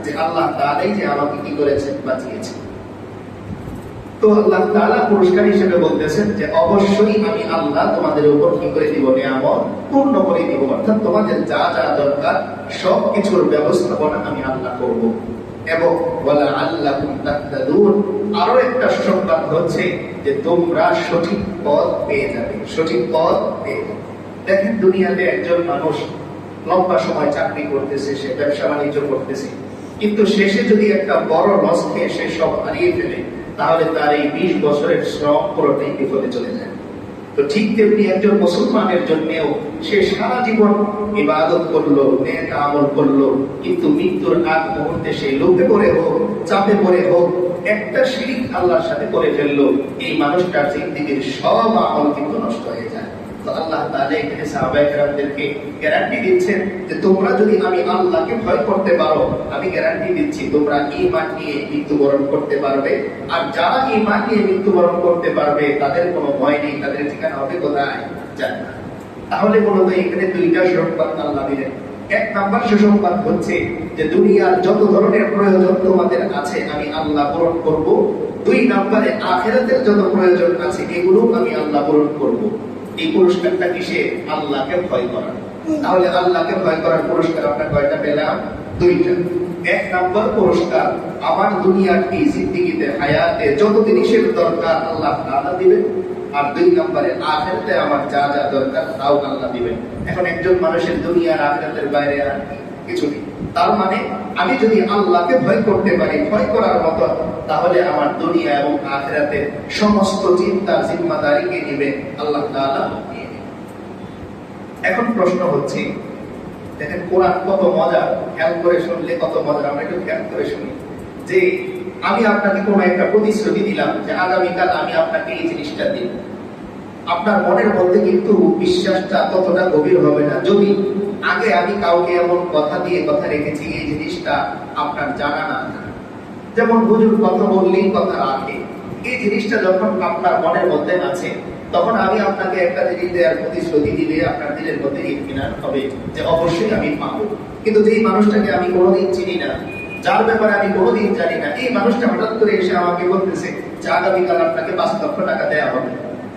যে আল্লাহ তাআলাই যে আমাকে কি করেছেন, বাঁচিয়েছেন। তো আল্লাহ তাআলা পুরস্কার হিসেবে বলতেছেন যে অবশ্যই আমি আল্লাহ তোমাদের উপর কি করে দিব, নিয়ামত পূর্ণ করে দিব, অর্থাৎ তোমাদের যা যা দরকার সব কিছুর ব্যবস্থাপনা আমি আল্লাহ করব। এবং ওয়ালা আল্লাকুম তাহতাদুন, আরো একটা সুসংবাদ হচ্ছে যে তোমরা সঠিক পথ পেয়ে যাবে, সঠিক পথ পেয়ে যাবে। দেখেন দুনিয়াতে একজন মানুষ লম্বা সময় চাকরি করতেছে, সে ব্যবসা বাণিজ্য করতেছে, কিন্তু শেষে যদি একটা বড় লস খেয়ে সে সব হারিয়ে ফেলে, তাহলে তার এই 20 বছরের শ্রম পুরোটাই বিফলে চলে যায়। তো ঠিক তেমনি একজন মুসলমানের জন্যেও সে সারা জীবন ইবাদত করলো, নেক আমল করলো, কিন্তু মৃত্যুর আগ মুহূর্তে সে লোভে পড়ে হোক, চাপে পড়ে হোক, একটা শিরক আল্লাহর সাথে করে ফেললো, এই মানুষটার জিন্দেগীর সব আমল কিন্তু নষ্ট হয়ে যায়। তো আল্লাহ তাআলা এখানে সাহাবায়ে কেরামদেরকে গ্যারান্টি দিচ্ছেন যে তোমরা যদি আমি আল্লাহকে ভয় করতে পারো, আমি গ্যারান্টি দিচ্ছি তোমরা ঈমান নিয়ে মৃত্যুবরণ করতে পারবে। আর যারা ঈমান নিয়ে মৃত্যুবরণ করতে পারবে তাদের কোনো ভয় নেই, তাদের ঠিকানা হবে কোথায়? জান্নাত। তাহলে মূলত এখানে দুইটা সুসংবাদ আল্লাহ দিলেন। এক নাম্বার সুসংবাদ হচ্ছে যে দুনিয়ার যত ধরনের প্রয়োজন তোমাদের আছে আমি আল্লাহ পূরণ করব। দুই নাম্বারে আখিরাতের যত প্রয়োজন আছে এগুলো আমি আল্লাহ পূরণ করব। এই পুরস্কারটা কিসে? আল্লাহকে ভয় করা। তাহলে আল্লাহকে ভয় করার পুরস্কার আমরা কয়টা পেলাম? দুইটা। এক নাম্বার পুরস্কার আমার দুনিয়ার এই জিন্দেগিতে, হায়াতে যত জিনিসের দরকার আল্লাহ তাআলা দিবেন। আর দুই নম্বরে আখিরাতে আমার যা যা দরকার তাও আল্লাহ দিবেন। এখন একজন মানুষের দুনিয়ার আখিরাতের বাইরে আর কিছু নেই। তার মানে আমি যদি আল্লাহকে ভয় করতে পারি, ভয় করার মতো, তাহলে আমার দুনিয়া এবং আখিরাতে সমস্ত চিন্তার জিম্মাদারি কে নেবে? আল্লাহ তাআলা নিয়ে নেবে। এখন প্রশ্ন হচ্ছে, দেখেন কোরআন কত মজা, খেয়াল করে শুনলে কত মজা। আমরা একটু খেয়াল করে শুনি যে আমি আপনাকে কোন একটা প্রতিশ্রুতি দিলাম যে আগামীকাল আমি আপনাকে এই জিনিসটা দিব। আপনার মনের মধ্যে কিন্তু বিশ্বাসটা ততটা গভীর হবে না যদি আগে আমি কাউকে এমন কথা দিয়ে কথা রেখেছি এই জিনিসটা আপনার জানা না। যেমন হুজুর কথা বললেই কথা রাখে, এই জিনিসটা যখন আপনার মনের মধ্যে আছে, তখন আমি আপনাকে একটা জিনিস দেওয়ার প্রতিশ্রুতি দিলে আপনার দিলের মধ্যে ইতমিনান হবে যে অবশ্যই আমি পাবো। কিন্তু যেই মানুষটাকে আমি কোনোদিন চিনি না, যার ব্যাপারে আমি কোনোদিন জানি না, এই মানুষটা হঠাৎ করে এসে আমাকে বলতেছে যে আগামীকাল আপনাকে 5 লক্ষ টাকা দেওয়া হবে,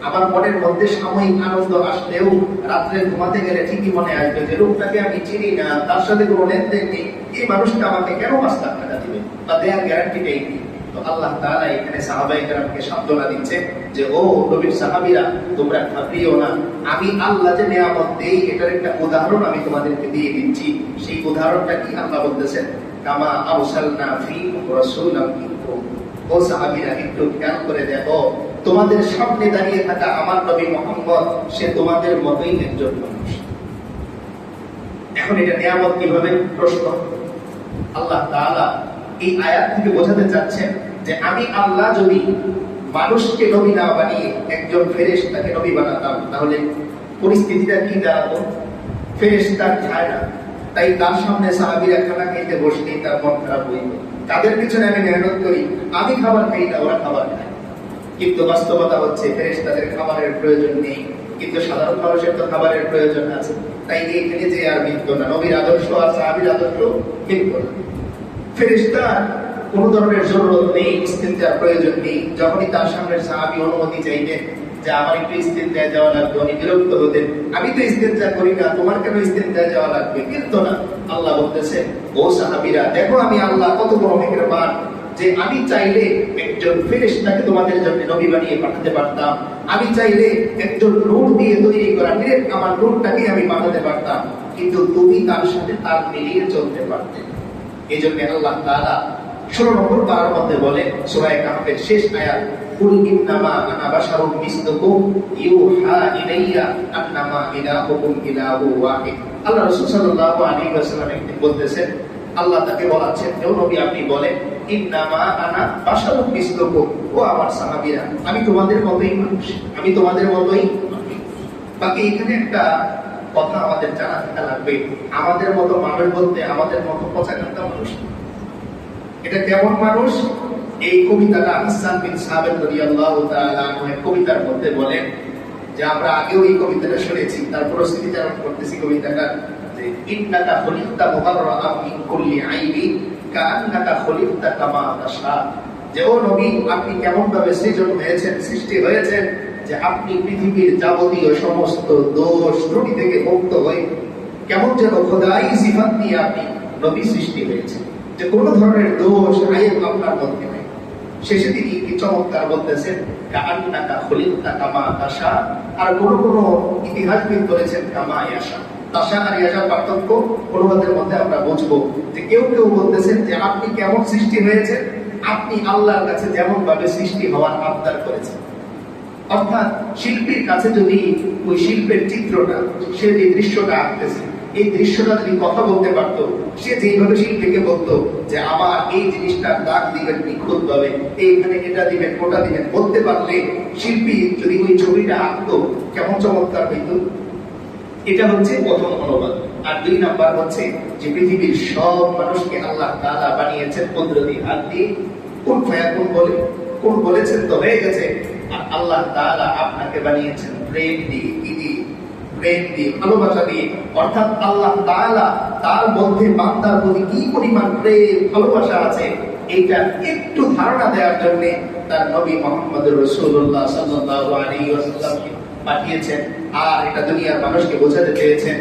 আমার মনের মধ্যে সাময়িক আনন্দ আসলেও রাত্রে ঘুমাতে গেলে ঠিকই মনে আসবে যে লোকটাকে আমি চিনি না, তার সাথে কোনো লেনদেন নেই, এই মানুষটা আমাকে কেন 5 লাখ টাকা দিবে বা দেওয়ার গ্যারান্টিটাই নেই। তো আল্লাহ তাআলা এখানে সাহাবায়ে কেরামকে সান্ত্বনা দিচ্ছে যে ও নবীর সাহাবীরা, তোমরা ঘাবড়িও না, আমি আল্লাহ যে নিয়ামত দেই এটার একটা উদাহরণ আমি তোমাদেরকে দিয়ে দিচ্ছি। সেই উদাহরণটা কি? আল্লাহ বলতেছেন কামা আরসালনা ফীকুম রাসূলাম মিনকুম। ও সাহাবীরা একটু খেয়াল করে দেখো, তোমাদের সামনে দাঁড়িয়ে থাকা আমার নবী মুহাম্মদ সে তোমাদের মতোই একজন মানুষ। এখন এটা নিয়ামত কিভাবে? প্রশ্ন। আল্লাহ তাআলা এই আয়াত থেকে বোঝাতে চাচ্ছেন যে আমি আল্লাহ যদি মানুষকে নবী না বানিয়ে একজন ফেরেশতাকে নবী বানাতাম, তাহলে পরিস্থিতিটা কি দাঁড়াতো? ফেরেশতা খায় না, তাই তার সামনে সাহাবীরা খানা খেতে বসলেই তার মন খারাপ হইবে। তাদের পিছনে আমি মেহনত করি, আমি খাবার খাই না, ওরা খাবার খায়। কিন্তু বাস্তবতা হচ্ছে ফেরেশতাদের খাবারের প্রয়োজন নেই, কিন্তু সাধারণ মানুষের তো খাবারের প্রয়োজন আছে। তাই এইখানে যে আর মিলতো না, নবীর আদর্শ আর সাহাবীর আদর্শ মিলতো না। ফেরেশতা কোন ধরনের জরুরত নেই, ইস্তিনজার প্রয়োজন নেই। যখনই তার সামনে সাহাবী অনুমতি চাইতেন যে আমার একটু ইস্তিনজায় যাওয়া লাগবে, উনি বিরক্ত হতেন, আমি তো ইস্তিনজা করি না, তোমার কেন ইস্তিনজায় যাওয়া লাগবে? কিন্তু না, আল্লাহ বলতেছে ও সাহাবীরা দেখো আমি আল্লাহ কত বড় মেহেরবান যে আমি চাইলে একজন ফেরেশতাকে তোমাদের জন্য নবী বানিয়ে পাঠাতে পারতাম, আমি চাইলে একজন নূর দিয়ে তৈরি করা ডিরেক্ট আমার নূরটাকে আমি পাঠাতে পারতাম, কিন্তু তুমি তার সাথে তার মিলিয়ে চলতে পারতে। এই জন্য আল্লাহ তাআলা 16 নম্বর পারার মধ্যে বলে সূরা কাহফের শেষ আয়াত, কুল ইন্নামা আনা বাশারুম মিসলুকুম ইউহা ইলাইয়া আন্নামা ইলাহুকুম ইলাহু ওয়াহিদ। আল্লাহ রাসূল সাল্লাল্লাহু আলাইহি ওয়াসাল্লাম একদিন বলতেছেন, আল্লাহ তাকে বলাচ্ছেন ও নবী আপনি বলেন ইন্নামা আনা বাশারুম মিসলুকুম, ও আমার সাহাবীরা আমি তোমাদের মতোই মানুষ, আমি তোমাদের মতোই মানুষ। বাকি এখানে একটা কথা আমাদের জানা থাকা লাগবে, আমাদের মতো মানুষ বলতে আমাদের মতো পচাকান্তা মানুষ। এটা কেমন মানুষ? এই কবিতাটা হাসান বিন সাবিত রাদিয়াল্লাহু তাআলা আনহু কবিতার মধ্যে বলেন যে আমরা আগেও এই কবিতাটা শুনেছি, তারপর স্মৃতিচারণ করতেছি কবিতাটা যে ইন্নাকা খুলিকতা মুবাররাআম মিন কুল্লি আইবি কাআন্নাকা খুলিকতা কামা তাশা, যে ও নবী আপনি কেমন ভাবে সৃজন হয়েছেন, সৃষ্টি হয়েছেন, যে আপনি পৃথিবীর যাবতীয় সমস্ত দোষ ত্রুটি থেকে মুক্ত হয়ে কেমন যেন খোদাই সিফাত নিয়ে আপনি নবী সৃষ্টি হয়েছে, যে কোনো ধরনের দোষ আইব আপনার মধ্যে নেই। শেষে তিনি কি চমৎকার বলতেছেন, কাআন্নাকা খুলিকতা কামা তাশা। আর কোন ইতিহাসবিদ বলেছেন কামা ইয়াশা। তাশা আর ইয়াশার পার্থক্য অনুবাদের মধ্যে আমরা বুঝবো যে কেউ কেউ বলতেছেন যে আপনি কেমন সৃষ্টি হয়েছেন, আপনি আল্লাহর কাছে যেমন ভাবে সৃষ্টি হওয়ার আবদার করেছেন। অর্থাৎ শিল্পীর কাছে যদি ওই শিল্পের চিত্রটা, সে যে দৃশ্যটা আঁকতেছে, এই দৃশ্যটা যদি কথা বলতে পারতো, সে যেইভাবে শিল্পীকে বলতো যে আমার এই জিনিসটার দাগ দিবেন নিখুঁত ভাবে, এইখানে এটা দিবেন ওটা দিবেন, বলতে পারলে শিল্পী যদি ওই ছবিটা আঁকতো কেমন চমৎকার হইতো। এটা হচ্ছে প্রথম অনুবাদ। আর 2 নাম্বার হচ্ছে যে পৃথিবীর সব মানুষকে আল্লাহ তাআলা বানিয়েছেন কুদরতি হাত দিয়ে, কোন ফায়াকুন বলে, কোন বলেছেন তো হয়ে গেছে। আর আল্লাহ তাআলা আপনাকে বানিয়েছেন প্রেম দিয়ে, কি দিয়ে? প্রেম দিয়ে, ভালোবাসা দিয়ে। অর্থাৎ আল্লাহ তাআলা তার মধ্যে বান্দার প্রতি কি পরিমাণ প্রেম ভালোবাসা আছে, এইটা একটু ধারণা দেওয়ার জন্য তার নবী মুহাম্মদুর রাসূলুল্লাহ সাল্লাল্লাহু আলাইহি ওয়াসাল্লামকে পাঠিয়েছেন। আর এটা দুনিয়ার মানুষকে বোঝাতে চেয়েছেন,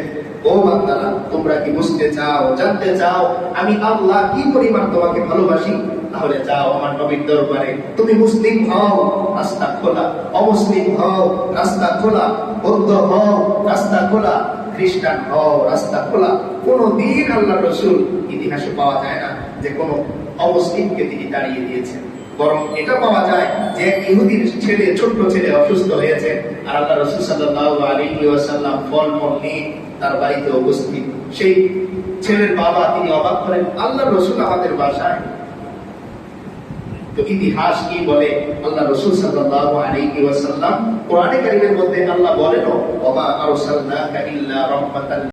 ও বান্দারা তোমরা কি বুঝতে চাও, জানতে চাও আমি আল্লাহ কি পরিমাণ তোমাকে ভালোবাসি? তাহলে যাও আমার নবীর দরবারে। তুমি মুসলিম হও, রাস্তা খোলা। অমুসলিম হও, রাস্তা খোলা। বৌদ্ধ হও, রাস্তা খোলা। খ্রিস্টান হও, রাস্তা খোলা। কোনদিন আল্লাহর রাসূল ইতিহাসে পাওয়া যায় না যে কোন অমুসলিমকে তিনি দাঁড়িয়ে দিয়েছেন। বরং এটা পাওয়া যায় যে ইহুদির ছেলে, ছোট্ট ছেলে অসুস্থ হয়েছে, আর আল্লাহ রাসূল সাল্লাল্লাহু আলাইহি ওয়াসাল্লাম ফলমূল নিয়ে তার বাড়িতে উপস্থিত। সেই ছেলের বাবা তিনি অবাক করেন, আল্লাহর রাসূল আমাদের বাসায়। তো ইতিহাস কি বলে, আল্লাহ রাসূল সাল্লাল্লাহু আলাইহি ওয়াসাল্লাম কোরআনে কারীমের মধ্যে আল্লাহ বলেন, ওয়া মা আরসালনাকা ইল্লা রাহমাতাল